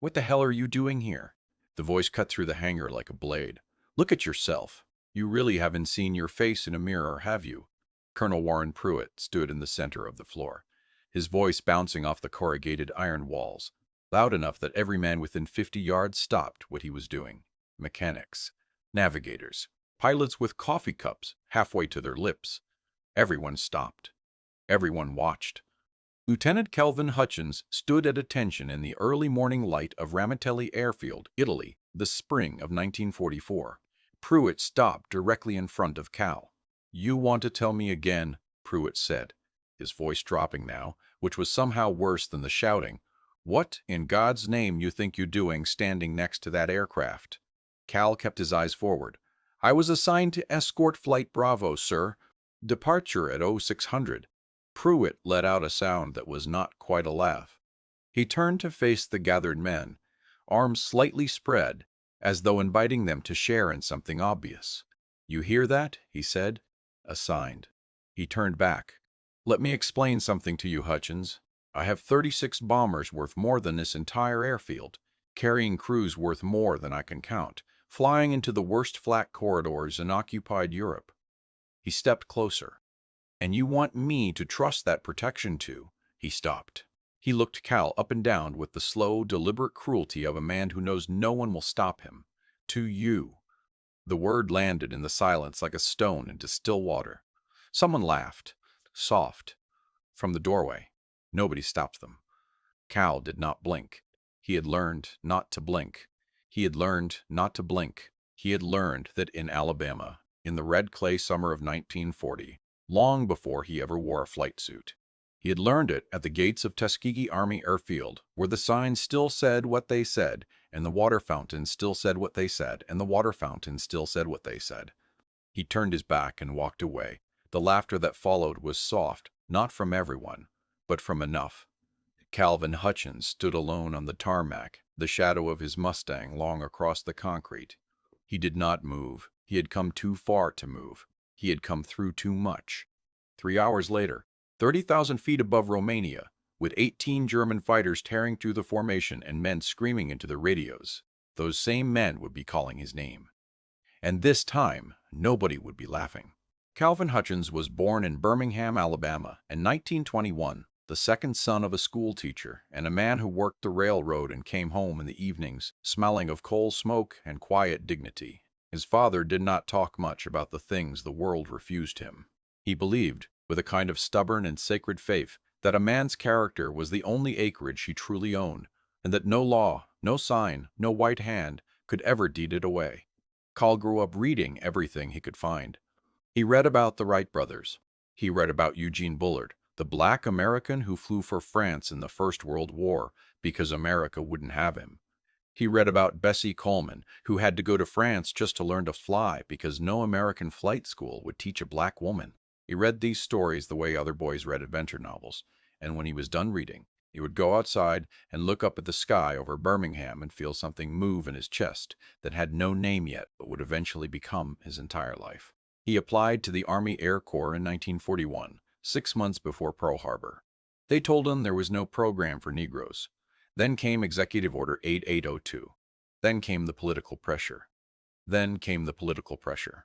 What the hell are you doing here? The voice cut through the hangar like a blade. Look at yourself. You really haven't seen your face in a mirror, have you? Colonel Warren Pruitt stood in the center of the floor, his voice bouncing off the corrugated iron walls, loud enough that every man within 50 yards stopped what he was doing. Mechanics, navigators, pilots with coffee cups halfway to their lips. Everyone stopped. Everyone watched. Lieutenant Kelvin Hutchins stood at attention in the early morning light of Ramitelli Airfield, Italy, the spring of 1944. Pruitt stopped directly in front of Cal. "You want to tell me again," Pruitt said, his voice dropping now, which was somehow worse than the shouting, "what in God's name you think you're doing standing next to that aircraft?" Cal kept his eyes forward. "I was assigned to escort Flight Bravo, sir. Departure at 0600. Pruitt let out a sound that was not quite a laugh. He turned to face the gathered men, arms slightly spread, as though inviting them to share in something obvious. "You hear that?" he said. "Assigned." He turned back. "Let me explain something to you, Hutchins. I have 36 bombers worth more than this entire airfield, carrying crews worth more than I can count, flying into the worst flak corridors in occupied Europe." He stepped closer. "And you want me to trust that protection to—" He stopped. He looked Cal up and down with the slow, deliberate cruelty of a man who knows no one will stop him. "To you." The word landed in the silence like a stone into still water. Someone laughed, soft, from the doorway. Nobody stopped them. Cal did not blink. He had learned not to blink. He had learned not to blink. He had learned that in Alabama, in the red clay summer of 1940, long before he ever wore a flight suit. He had learned it at the gates of Tuskegee Army Airfield, where the signs still said what they said, and the water fountains still said what they said, and the water fountains still said what they said. He turned his back and walked away. The laughter that followed was soft, not from everyone, but from enough. Calvin Hutchins stood alone on the tarmac, the shadow of his Mustang long across the concrete. He did not move. He had come too far to move. He had come through too much. 3 hours later, 30,000 feet above Romania, with 18 German fighters tearing through the formation and men screaming into their radios, those same men would be calling his name. And this time, nobody would be laughing. Calvin Hutchins was born in Birmingham, Alabama, in 1921, the second son of a school teacher and a man who worked the railroad and came home in the evenings, smelling of coal smoke and quiet dignity. His father did not talk much about the things the world refused him. He believed, with a kind of stubborn and sacred faith, that a man's character was the only acreage he truly owned, and that no law, no sign, no white hand could ever deed it away. Cal grew up reading everything he could find. He read about the Wright brothers. He read about Eugene Bullard, the black American who flew for France in the First World War because America wouldn't have him. He read about Bessie Coleman, who had to go to France just to learn to fly because no American flight school would teach a black woman. He read these stories the way other boys read adventure novels, and when he was done reading, he would go outside and look up at the sky over Birmingham and feel something move in his chest that had no name yet but would eventually become his entire life. He applied to the Army Air Corps in 1941, 6 months before Pearl Harbor. They told him there was no program for Negroes. Then came Executive Order 8802. Then came the political pressure. Then came the political pressure.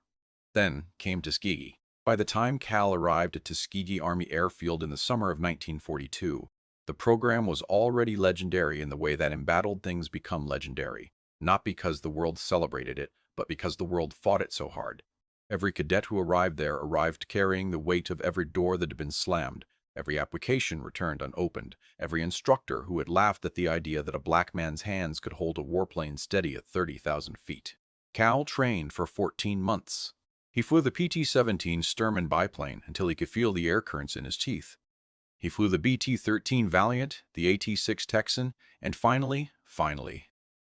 Then came Tuskegee. By the time Cal arrived at Tuskegee Army Airfield in the summer of 1942, the program was already legendary in the way that embattled things become legendary, not because the world celebrated it, but because the world fought it so hard. Every cadet who arrived there arrived carrying the weight of every door that had been slammed, every application returned unopened, every instructor who had laughed at the idea that a black man's hands could hold a warplane steady at 30,000 feet. Cal trained for 14 months. He flew the PT-17 Sturman biplane until he could feel the air currents in his teeth. He flew the BT-13 Valiant, the AT-6 Texan, and finally,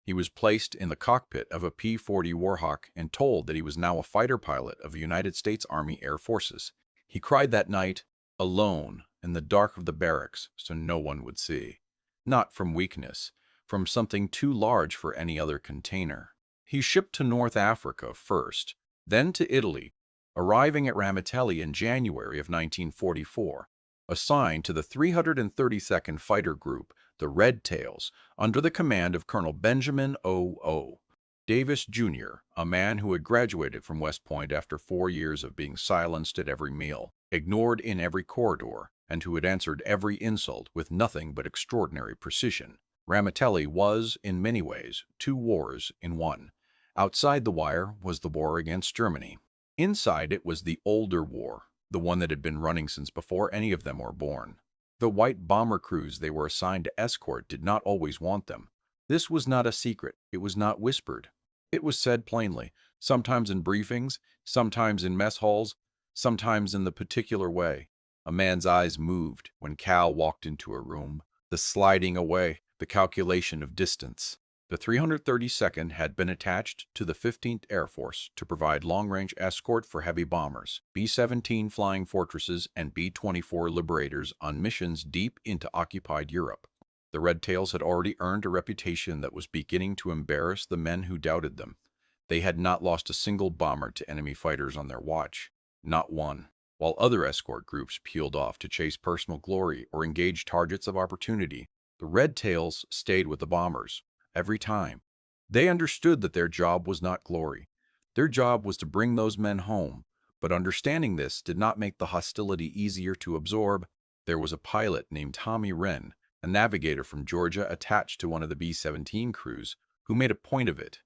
he was placed in the cockpit of a P-40 Warhawk and told that he was now a fighter pilot of the United States Army Air Forces. He cried that night, alone, in the dark of the barracks, so no one would see. Not from weakness, from something too large for any other container. He shipped to North Africa first, then to Italy, arriving at Ramitelli in January of 1944, assigned to the 332nd Fighter Group, the Red Tails, under the command of Colonel Benjamin O. Davis, Jr., a man who had graduated from West Point after 4 years of being silenced at every meal, ignored in every corridor, and who had answered every insult with nothing but extraordinary precision. Ramitelli was, in many ways, 2 wars in 1. Outside the wire was the war against Germany. Inside it was the older war, the one that had been running since before any of them were born. The white bomber crews they were assigned to escort did not always want them. This was not a secret. It was not whispered. It was said plainly, sometimes in briefings, sometimes in mess halls, sometimes in the particular way. A man's eyes moved when Cal walked into a room, the sliding away, the calculation of distance. The 332nd had been attached to the 15th Air Force to provide long-range escort for heavy bombers, B-17 Flying Fortresses, and B-24 Liberators on missions deep into occupied Europe. The Red Tails had already earned a reputation that was beginning to embarrass the men who doubted them. They had not lost a single bomber to enemy fighters on their watch. Not one. While other escort groups peeled off to chase personal glory or engage targets of opportunity, the Red Tails stayed with the bombers. Every time. They understood that their job was not glory. Their job was to bring those men home, but understanding this did not make the hostility easier to absorb. There was a pilot named Tommy Wren, a navigator from Georgia attached to one of the B-17 crews, who made a point of it.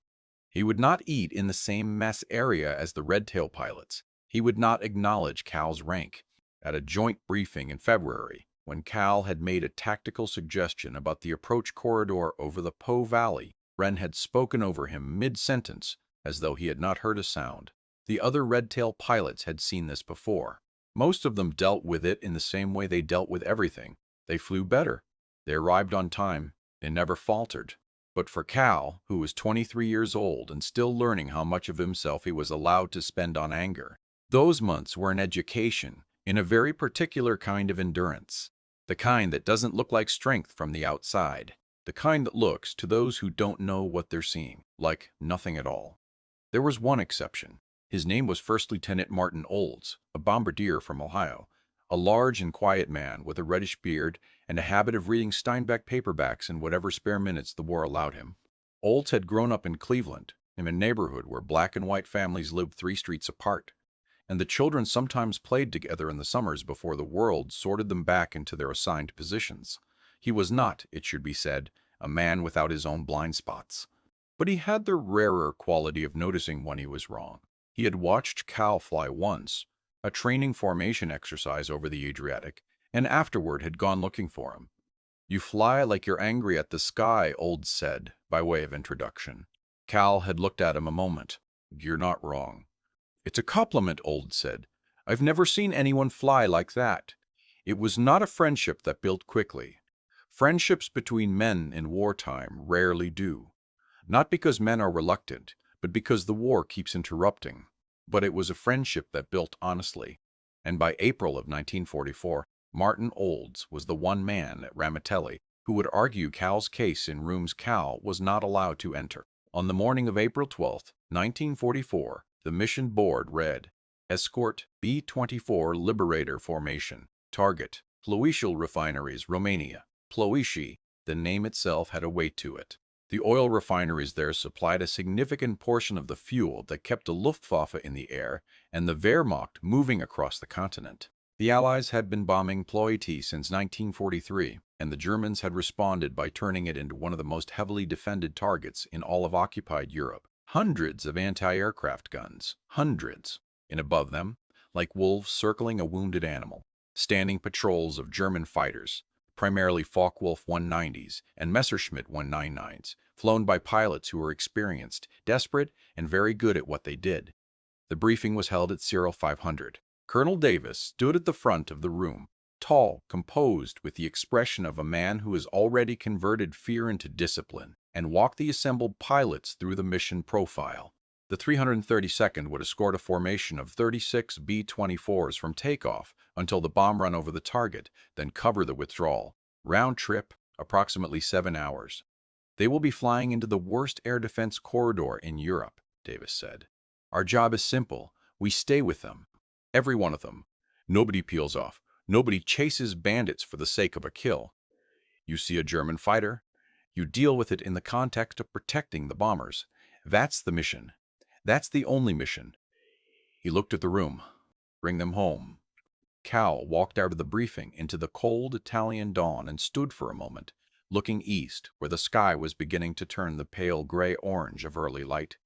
He would not eat in the same mess area as the Red Tail pilots. He would not acknowledge Cal's rank. At a joint briefing in February, when Cal had made a tactical suggestion about the approach corridor over the Po Valley, Wren had spoken over him mid-sentence, as though he had not heard a sound. The other Red Tail pilots had seen this before. Most of them dealt with it in the same way they dealt with everything. They flew better. They arrived on time. They never faltered. But for Cal, who was 23 years old and still learning how much of himself he was allowed to spend on anger, those months were an education in a very particular kind of endurance. The kind that doesn't look like strength from the outside. The kind that looks, to those who don't know what they're seeing, like nothing at all. There was one exception. His name was First Lieutenant Martin Olds, a bombardier from Ohio, a large and quiet man with a reddish beard and a habit of reading Steinbeck paperbacks in whatever spare minutes the war allowed him. Olds had grown up in Cleveland, in a neighborhood where black and white families lived 3 streets apart, and the children sometimes played together in the summers before the world sorted them back into their assigned positions. He was not, it should be said, a man without his own blind spots. But he had the rarer quality of noticing when he was wrong. He had watched Cal fly once, a training formation exercise over the Adriatic, and afterward had gone looking for him. "You fly like you're angry at the sky," Olds said, by way of introduction. Cal had looked at him a moment. "You're not wrong." "It's a compliment," Olds said. "I've never seen anyone fly like that." It was not a friendship that built quickly. Friendships between men in wartime rarely do. Not because men are reluctant, but because the war keeps interrupting. But it was a friendship that built honestly. And by April of 1944, Martin Olds was the one man at Ramitelli who would argue Cal's case in rooms Cal was not allowed to enter. On the morning of April 12, 1944, the mission board read, "Escort B-24 Liberator Formation. Target, Ploiești refineries, Romania." Ploiești, the name itself had a weight to it. The oil refineries there supplied a significant portion of the fuel that kept the Luftwaffe in the air and the Wehrmacht moving across the continent. The Allies had been bombing Ploiești since 1943, and the Germans had responded by turning it into one of the most heavily defended targets in all of occupied Europe. Hundreds of anti-aircraft guns, hundreds, and above them, like wolves circling a wounded animal, standing patrols of German fighters, primarily Focke-Wulf 190s and Messerschmitt 199s, flown by pilots who were experienced, desperate, and very good at what they did. The briefing was held at Cyril 500. Colonel Davis stood at the front of the room, tall, composed, with the expression of a man who has already converted fear into discipline, and walked the assembled pilots through the mission profile. The 332nd would escort a formation of 36 B-24s from takeoff until the bomb run over the target, then cover the withdrawal. Round trip, approximately 7 hours. "They will be flying into the worst air defense corridor in Europe," Davis said. "Our job is simple. We stay with them. Every one of them. Nobody peels off. Nobody chases bandits for the sake of a kill. You see a German fighter, you deal with it in the context of protecting the bombers. That's the mission. That's the only mission. He looked at the room. Bring them home. Cal walked out of the briefing into the cold Italian dawn and stood for a moment, looking east, where the sky was beginning to turn the pale gray-orange of early light.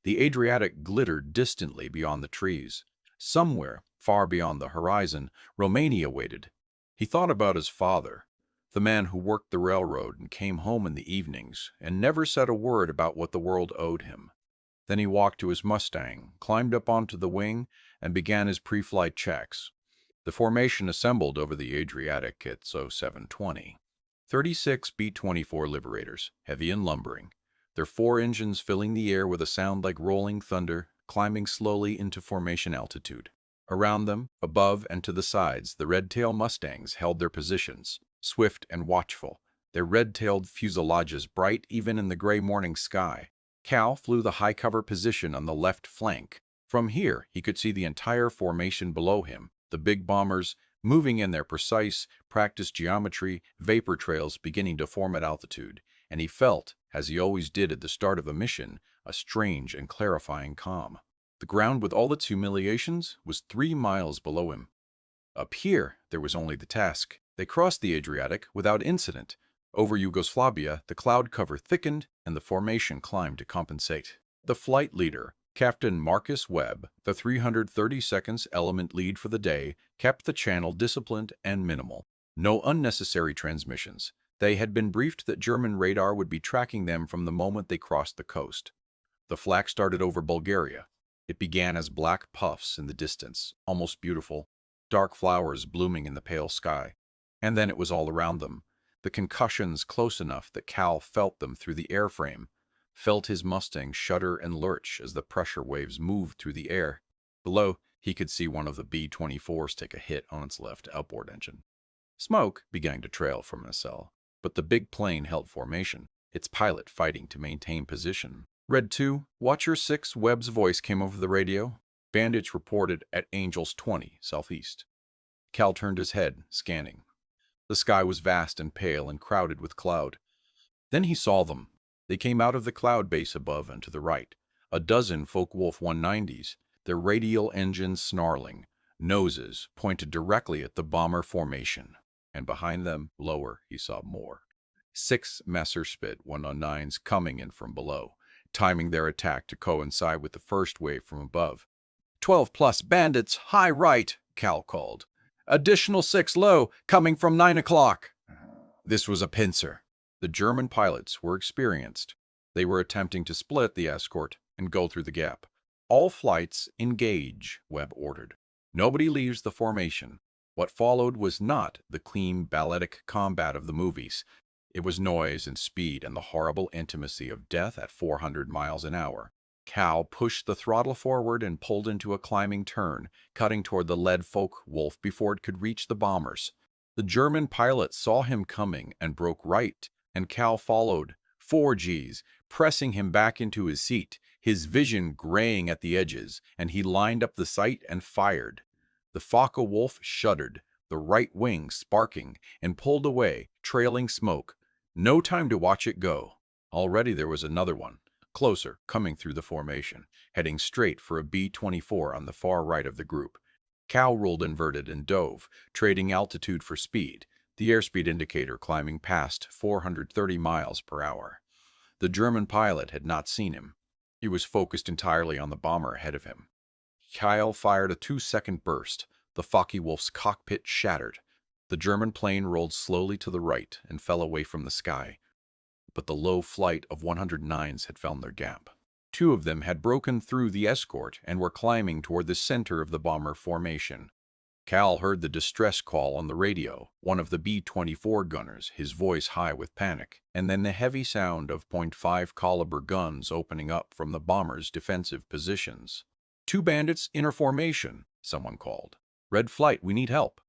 The Adriatic glittered distantly beyond the trees. Somewhere, far beyond the horizon, Romania waited. He thought about his father, the man who worked the railroad and came home in the evenings and never said a word about what the world owed him. Then he walked to his Mustang, climbed up onto the wing, and began his pre-flight checks. The formation assembled over the Adriatic at 0720. 36 B-24 Liberators, heavy and lumbering, their 4 engines filling the air with a sound like rolling thunder, climbing slowly into formation altitude. Around them, above and to the sides, the red-tailed Mustangs held their positions, swift and watchful, their red-tailed fuselages bright even in the gray morning sky. Cal flew the high-cover position on the left flank. From here, he could see the entire formation below him, the big bombers moving in their precise, practiced geometry, vapor trails beginning to form at altitude, and he felt, as he always did at the start of a mission, a strange and clarifying calm. The ground with all its humiliations was 3 miles below him. Up here, there was only the task. They crossed the Adriatic without incident. Over Yugoslavia, the cloud cover thickened and the formation climbed to compensate. The flight leader, Captain Marcus Webb, the 332nd element lead for the day, kept the channel disciplined and minimal. No unnecessary transmissions. They had been briefed that German radar would be tracking them from the moment they crossed the coast. The flak started over Bulgaria. It began as black puffs in the distance, almost beautiful, dark flowers blooming in the pale sky. And then it was all around them, the concussions close enough that Cal felt them through the airframe, felt his Mustang shudder and lurch as the pressure waves moved through the air. Below, he could see one of the B-24s take a hit on its left outboard engine. Smoke began to trail from a nacelle, but the big plane held formation, its pilot fighting to maintain position. Red 2, Watcher 6, Webb's voice came over the radio. Bandits reported at Angels 20, southeast. Cal turned his head, scanning. The sky was vast and pale and crowded with cloud. Then he saw them. They came out of the cloud base above and to the right. A dozen Focke-Wulf 190s, their radial engines snarling, noses pointed directly at the bomber formation. And behind them, lower, he saw more. 6 Messerschmitt 109s coming in from below, timing their attack to coincide with the first wave from above. 12+ bandits, high right, Cal called. Additional 6 low, coming from 9 o'clock. This was a pincer. The German pilots were experienced. They were attempting to split the escort and go through the gap. All flights engage, Webb ordered. Nobody leaves the formation. What followed was not the clean balletic combat of the movies. It was noise and speed and the horrible intimacy of death at 400 miles an hour. Cal pushed the throttle forward and pulled into a climbing turn, cutting toward the lead Focke-Wulf before it could reach the bombers. The German pilot saw him coming and broke right, and Cal followed, 4Gs, pressing him back into his seat, his vision graying at the edges, and he lined up the sight and fired. The Focke-Wulf shuddered, the right wing sparking, and pulled away, trailing smoke. No time to watch it go. Already there was another one, closer, coming through the formation, heading straight for a B-24 on the far right of the group. Cal rolled inverted and dove, trading altitude for speed, the airspeed indicator climbing past 430 miles per hour. The German pilot had not seen him. He was focused entirely on the bomber ahead of him. Cal fired a 2-second burst. The Focke-Wulf's cockpit shattered. The German plane rolled slowly to the right and fell away from the sky. But the low flight of 109s had found their gap. 2 of them had broken through the escort and were climbing toward the center of the bomber formation. Cal heard the distress call on the radio, one of the B-24 gunners, his voice high with panic, and then the heavy sound of .5 caliber guns opening up from the bomber's defensive positions. 2 bandits in formation, someone called. Red flight, we need help.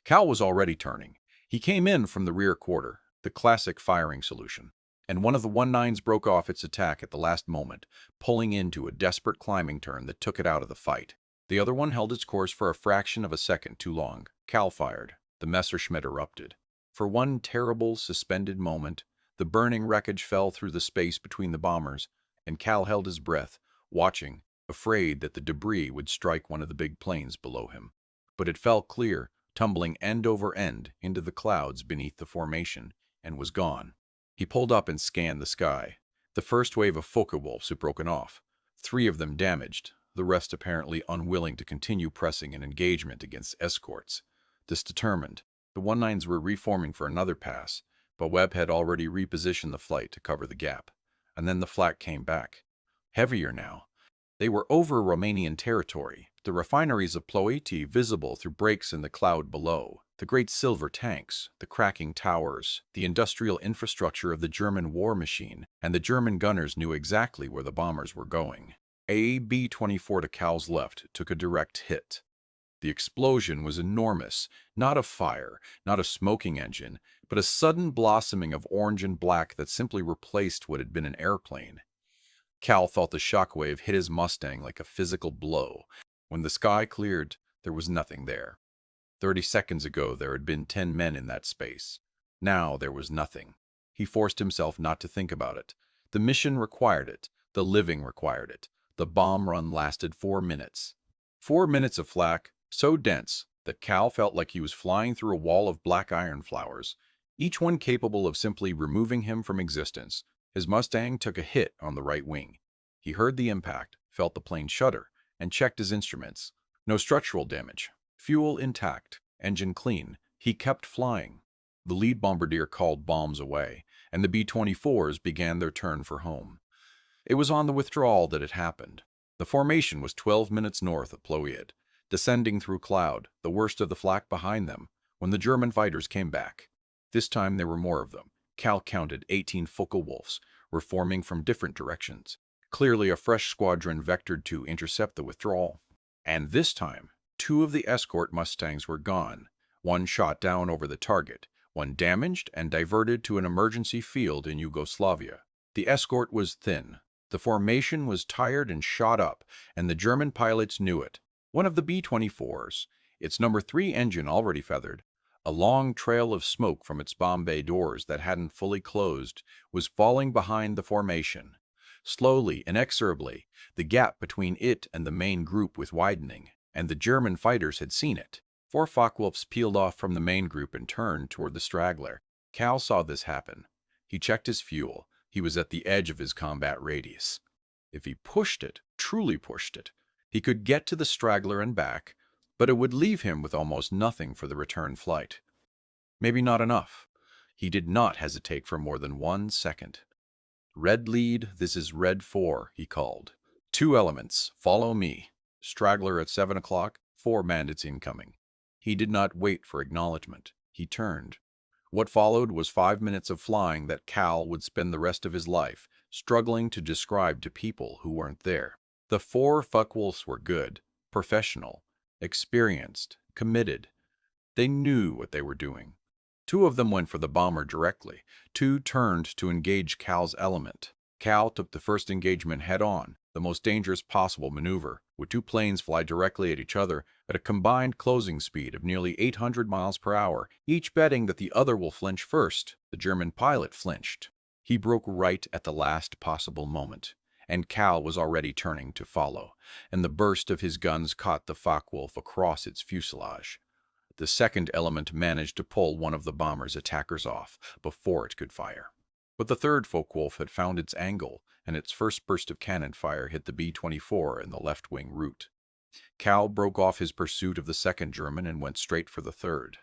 Cal was already turning. He came in from the rear quarter, the classic firing solution, and one of the 19s broke off its attack at the last moment, pulling into a desperate climbing turn that took it out of the fight. The other one held its course for a fraction of a second too long. Cal fired. The Messerschmitt erupted. For one terrible, suspended moment, the burning wreckage fell through the space between the bombers, and Cal held his breath, watching, afraid that the debris would strike one of the big planes below him. But it fell clear, tumbling end over end into the clouds beneath the formation, and was gone. He pulled up and scanned the sky. The first wave of Focke-Wulfs had broken off, 3 of them damaged, the rest apparently unwilling to continue pressing an engagement against escorts. This determined, the 19s were reforming for another pass, but Webb had already repositioned the flight to cover the gap. And then the flak came back. Heavier now. They were over Romanian territory, the refineries of Ploiești visible through breaks in the cloud below, the great silver tanks, the cracking towers, the industrial infrastructure of the German war machine, and the German gunners knew exactly where the bombers were going. A B-24 to Cal's left took a direct hit. The explosion was enormous, not a fire, not a smoking engine, but a sudden blossoming of orange and black that simply replaced what had been an airplane. Cal felt the shockwave hit his Mustang like a physical blow. When the sky cleared, there was nothing there. 30 seconds ago, there had been 10 men in that space. Now there was nothing. He forced himself not to think about it. The mission required it. The living required it. The bomb run lasted 4 minutes. 4 minutes of flak, so dense that Cal felt like he was flying through a wall of black iron flowers, each one capable of simply removing him from existence. His Mustang took a hit on the right wing. He heard the impact, felt the plane shudder, and checked his instruments. No structural damage. Fuel intact. Engine clean. He kept flying. The lead bombardier called bombs away, and the B-24s began their turn for home. It was on the withdrawal that it happened. The formation was 12 minutes north of Ploiești, descending through cloud, the worst of the flak behind them, when the German fighters came back. This time there were more of them. Cal counted 18 Focke-Wulfs, were forming from different directions. Clearly a fresh squadron vectored to intercept the withdrawal. And this time, 2 of the escort Mustangs were gone, one shot down over the target, one damaged and diverted to an emergency field in Yugoslavia. The escort was thin. The formation was tired and shot up, and the German pilots knew it. One of the B-24s, its number 3 engine already feathered, a long trail of smoke from its bomb bay doors that hadn't fully closed, was falling behind the formation. Slowly, inexorably, the gap between it and the main group was widening, and the German fighters had seen it. 4 Focke-Wulfs peeled off from the main group and turned toward the straggler. Cal saw this happen. He checked his fuel. He was at the edge of his combat radius. If he pushed it, truly pushed it, he could get to the straggler and back, but it would leave him with almost nothing for the return flight. Maybe not enough. He did not hesitate for more than 1 second. "Red lead, this is Red 4, he called. 2 elements, follow me. Straggler at 7 o'clock, 4 bandits incoming. He did not wait for acknowledgement. He turned. What followed was 5 minutes of flying that Cal would spend the rest of his life struggling to describe to people who weren't there. The 4 Focke-Wulfs were good, professional, experienced, committed. They knew what they were doing. 2 of them went for the bomber directly. 2 turned to engage Cal's element. Cal took the first engagement head-on, the most dangerous possible maneuver, with 2 planes fly directly at each other at a combined closing speed of nearly 800 miles per hour, each betting that the other will flinch first. The German pilot flinched. He broke right at the last possible moment, and Cal was already turning to follow, and the burst of his guns caught the Focke-Wulf across its fuselage. The second element managed to pull one of the bomber's attackers off before it could fire. But the third Focke-Wulf had found its angle, and its first burst of cannon fire hit the B-24 in the left wing root. Cal broke off his pursuit of the second German and went straight for the third.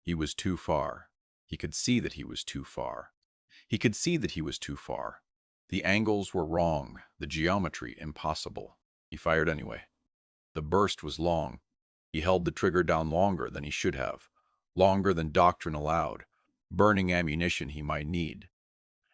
He was too far. He could see that he was too far. He could see that he was too far. The angles were wrong, the geometry impossible. He fired anyway. The burst was long. He held the trigger down longer than he should have, longer than doctrine allowed, burning ammunition he might need.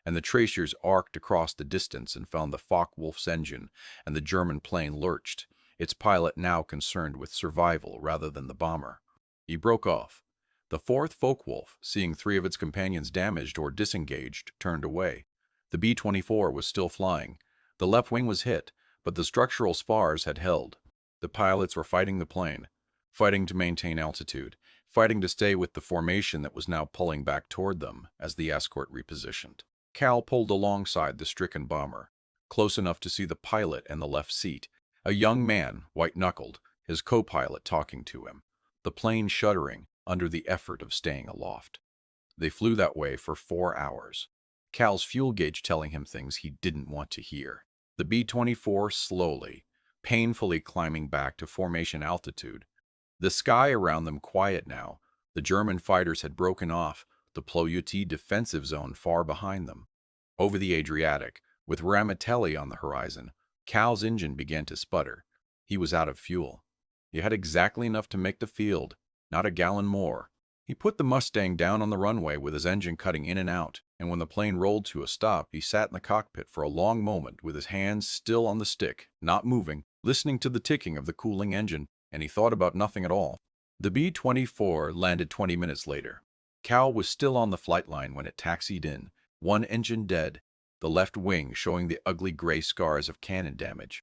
And the tracers arced across the distance and found the Focke-Wulf's engine, and the German plane lurched, its pilot now concerned with survival rather than the bomber. He broke off. The 4th Focke-Wulf, seeing 3 of its companions damaged or disengaged, turned away. The B-24 was still flying. The left wing was hit, but the structural spars had held. The pilots were fighting the plane, fighting to maintain altitude, fighting to stay with the formation that was now pulling back toward them as the escort repositioned. Cal pulled alongside the stricken bomber, close enough to see the pilot and the left seat, a young man, white-knuckled, his co-pilot talking to him, the plane shuddering under the effort of staying aloft. They flew that way for 4 hours, Cal's fuel gauge telling him things he didn't want to hear. The B-24 slowly, painfully climbing back to formation altitude. The sky around them quiet now. The German fighters had broken off the Ploiești defensive zone far behind them. Over the Adriatic, with Ramitelli on the horizon, Cal's engine began to sputter. He was out of fuel. He had exactly enough to make the field, not a gallon more. He put the Mustang down on the runway with his engine cutting in and out, and when the plane rolled to a stop, he sat in the cockpit for a long moment with his hands still on the stick, not moving, listening to the ticking of the cooling engine, and he thought about nothing at all. The B-24 landed 20 minutes later. Cal was still on the flight line when it taxied in, one engine dead, the left wing showing the ugly gray scars of cannon damage.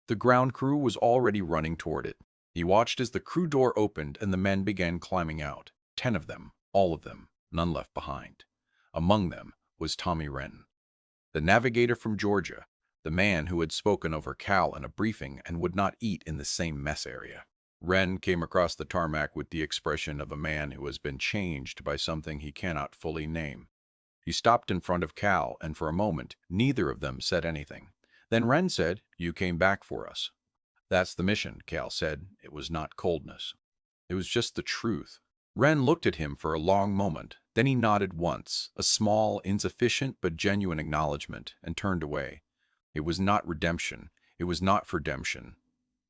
The ground crew was already running toward it. He watched as the crew door opened and the men began climbing out. 10 of them, all of them, none left behind. Among them was Tommy Wren, the navigator from Georgia, the man who had spoken over Cal in a briefing and would not eat in the same mess area. Wren came across the tarmac with the expression of a man who has been changed by something he cannot fully name. He stopped in front of Cal, and for a moment, neither of them said anything. Then Wren said, "You came back for us." "That's the mission," Cal said. It was not coldness. It was just the truth. Wren looked at him for a long moment. Then he nodded once, a small, insufficient but genuine acknowledgement, and turned away. It was not redemption. It was not for redemption.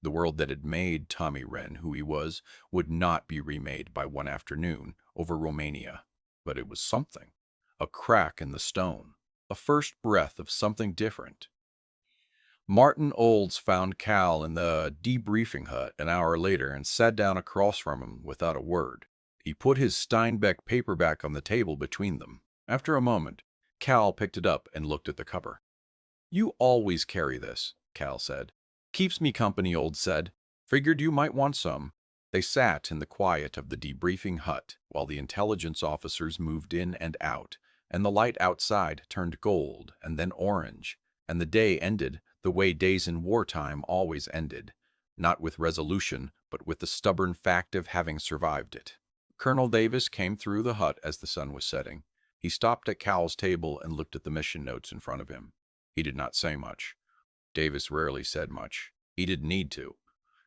The world that had made Tommy Wren who he was would not be remade by one afternoon over Romania. But it was something. A crack in the stone. A first breath of something different. Martin Olds found Cal in the debriefing hut an hour later and sat down across from him without a word. He put his Steinbeck paperback on the table between them. After a moment, Cal picked it up and looked at the cover. "You always carry this," Cal said. "Keeps me company," Olds said. "Figured you might want some." They sat in the quiet of the debriefing hut while the intelligence officers moved in and out, and the light outside turned gold and then orange, and the day ended the way days in wartime always ended, not with resolution, but with the stubborn fact of having survived it. Colonel Davis came through the hut as the sun was setting. He stopped at Cal's table and looked at the mission notes in front of him. He did not say much. Davis rarely said much. He didn't need to.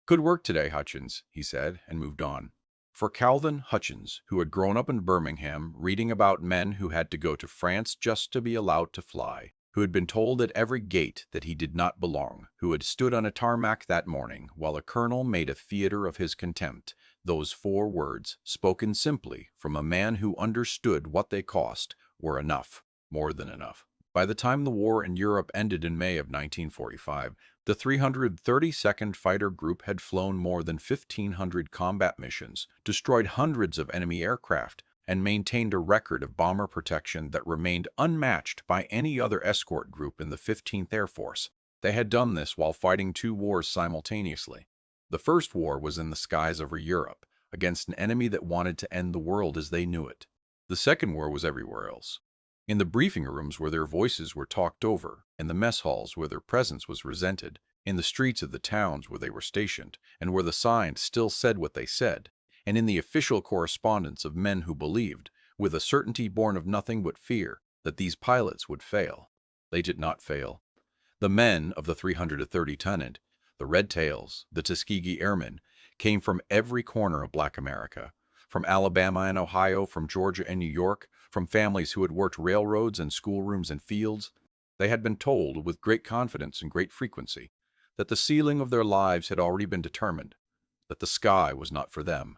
"Good work today, Hutchins," he said, and moved on. For Calvin Hutchins, who had grown up in Birmingham, reading about men who had to go to France just to be allowed to fly, who had been told at every gate that he did not belong, who had stood on a tarmac that morning while a colonel made a theater of his contempt, those 4 words, spoken simply from a man who understood what they cost, were enough, more than enough. By the time the war in Europe ended in May of 1945, the 332nd Fighter Group had flown more than 1,500 combat missions, destroyed hundreds of enemy aircraft, and maintained a record of bomber protection that remained unmatched by any other escort group in the 15th Air Force. They had done this while fighting 2 wars simultaneously. The first war was in the skies over Europe, against an enemy that wanted to end the world as they knew it. The second war was everywhere else. In the briefing rooms where their voices were talked over, in the mess halls where their presence was resented, in the streets of the towns where they were stationed, and where the signs still said what they said, and in the official correspondence of men who believed, with a certainty born of nothing but fear, that these pilots would fail. They did not fail. The men of the 330 Tonnant, the Red Tails, the Tuskegee Airmen, came from every corner of Black America, from Alabama and Ohio, from Georgia and New York, from families who had worked railroads and schoolrooms and fields. They had been told, with great confidence and great frequency, that the ceiling of their lives had already been determined, that the sky was not for them.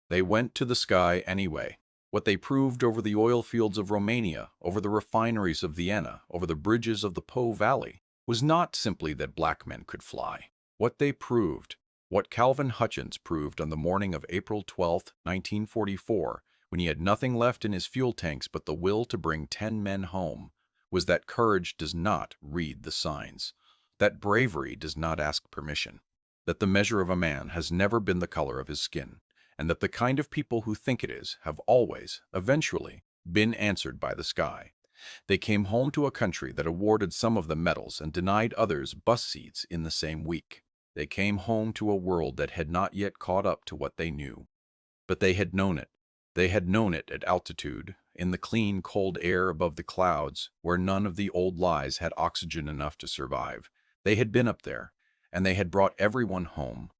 They went to the sky anyway. What they proved over the oil fields of Romania, over the refineries of Vienna, over the bridges of the Po Valley, was not simply that black men could fly. What they proved, what Calvin Hutchins proved on the morning of April 12, 1944, when he had nothing left in his fuel tanks but the will to bring 10 men home, was that courage does not read the signs, that bravery does not ask permission, that the measure of a man has never been the color of his skin, and that the kind of people who think it is have always, eventually, been answered by the sky. They came home to a country that awarded some of them medals and denied others bus seats in the same week. They came home to a world that had not yet caught up to what they knew. But they had known it. They had known it at altitude, in the clean, cold air above the clouds, where none of the old lies had oxygen enough to survive. They had been up there, and they had brought everyone home,